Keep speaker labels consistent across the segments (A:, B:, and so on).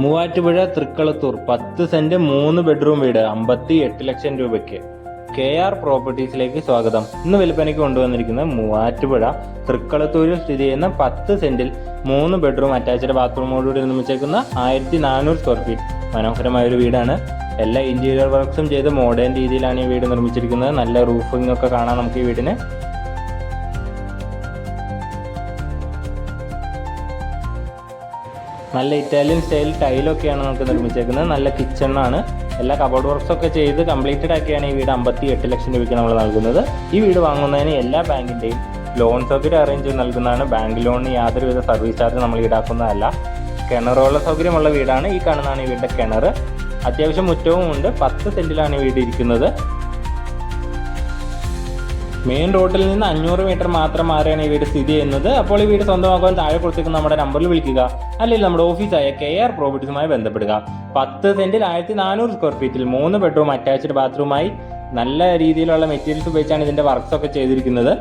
A: Muvattupuzha Thrikkalathoor 10 saint 3 bedroom വീട് 58 ലക്ഷം രൂപയ്ക്ക്. KR പ്രോപ്പർട്ടീസിലേക്ക് സ്വാഗതം. ഇന്ന് വിൽപ്പനയ്ക്ക് കൊണ്ടുവന്നിരിക്കുന്നത് മൂവാറ്റുപുഴ തൃക്കളത്തൂരിൽ സ്ഥിതി ചെയ്യുന്ന 10 സെന്റിൽ 3 ബെഡ്റൂം അറ്റാച്ച്ഡ് ബാത്റൂമോടുകൂടി നിർമ്മിച്ചേക്കുന്ന 1400 സ്ക്വയർ ഫീറ്റ് മനോഹരമായ ഒരു വീടാണ്. എല്ലാ ഇന്റീരിയർ വർക്ക്സും ചെയ്ത് മോഡേൺ രീതിയിലാണ് ഈ വീട് നിർമ്മിച്ചിരിക്കുന്നത്. നല്ല റൂഫിംഗ് ഒക്കെ കാണാം നമുക്ക് ഈ വീടിന്. നല്ല ഇറ്റാലിയൻ സ്റ്റൈൽ ടൈലൊക്കെയാണ് നമുക്ക് നിർമ്മിച്ചേക്കുന്നത്. നല്ല കിച്ചണാണ്. എല്ലാ കബോർഡ് വർക്ക്സ് ഒക്കെ ചെയ്ത് കംപ്ലീറ്റഡ് ആക്കിയാണ് ഈ വീട് 58 ലക്ഷം രൂപയ്ക്ക് നമ്മൾ നൽകുന്നത്. ഈ വീട് വാങ്ങുന്നതിന് എല്ലാ ബാങ്കിൻ്റെയും ലോൺ സൗകര്യം അറേഞ്ച് ചെയ്ത് നൽകുന്നതാണ്. ബാങ്ക് ലോണിന് യാതൊരുവിധ സർവീസ് ചാർജ് നമ്മൾ ഈടാക്കുന്നതല്ല. കിണറുള്ള സൗകര്യമുള്ള വീടാണ്. ഈ കാണുന്നതാണ് ഈ വീടിൻ്റെ കിണർ. അത്യാവശ്യം മുറ്റവും ഉണ്ട്. 10 സെന്റിലാണ് ഈ വീട് ഇരിക്കുന്നത്. മെയിൻ റോഡിൽ നിന്ന് 500 മീറ്റർ മാത്രം മാറിയാണ് ഈ വീട് സ്ഥിതി ചെയ്യുന്നത്. അപ്പോൾ ഈ വീട് സ്വന്തമാക്കാൻ താഴെ കൊടുത്തിരിക്കുന്ന നമ്മുടെ നമ്പറിൽ വിളിക്കുക, അല്ലെങ്കിൽ നമ്മുടെ ഓഫീസായ KR പ്രോപ്പർട്ടീസുമായി ബന്ധപ്പെടുക. 10 സെന്റിൽ 1400 സ്ക്വയർ ഫീറ്റിൽ 3 ബെഡ്റൂം അറ്റാച്ച്ഡ് ബാത്റൂമായി നല്ല രീതിയിലുള്ള മെറ്റീരിയൽസ് ഉപയോഗിച്ചാണ് ഇതിന്റെ വർക്ക്സ് ഒക്കെ ചെയ്തിരിക്കുന്നത്.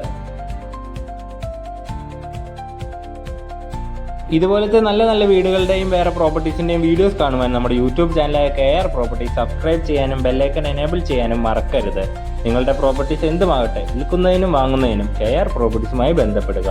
A: ഇതുപോലത്തെ നല്ല നല്ല വീടുകളുടെയും വേറെ പ്രോപ്പർട്ടീസിന്റെയും വീഡിയോസ് കാണുവാൻ നമ്മുടെ യൂട്യൂബ് ചാനലായ KR പ്രോപ്പർട്ടീസ് സബ്സ്ക്രൈബ് ചെയ്യാനും ബെല്ലൈക്കൺ എനേബിൾ ചെയ്യാനും മറക്കരുത്. നിങ്ങളുടെ പ്രോപ്പർട്ടീസ് എന്തുമാകട്ടെ, വിൽക്കുന്നതിനും വാങ്ങുന്നതിനും KR പ്രോപ്പർട്ടീസുമായി ബന്ധപ്പെടുക.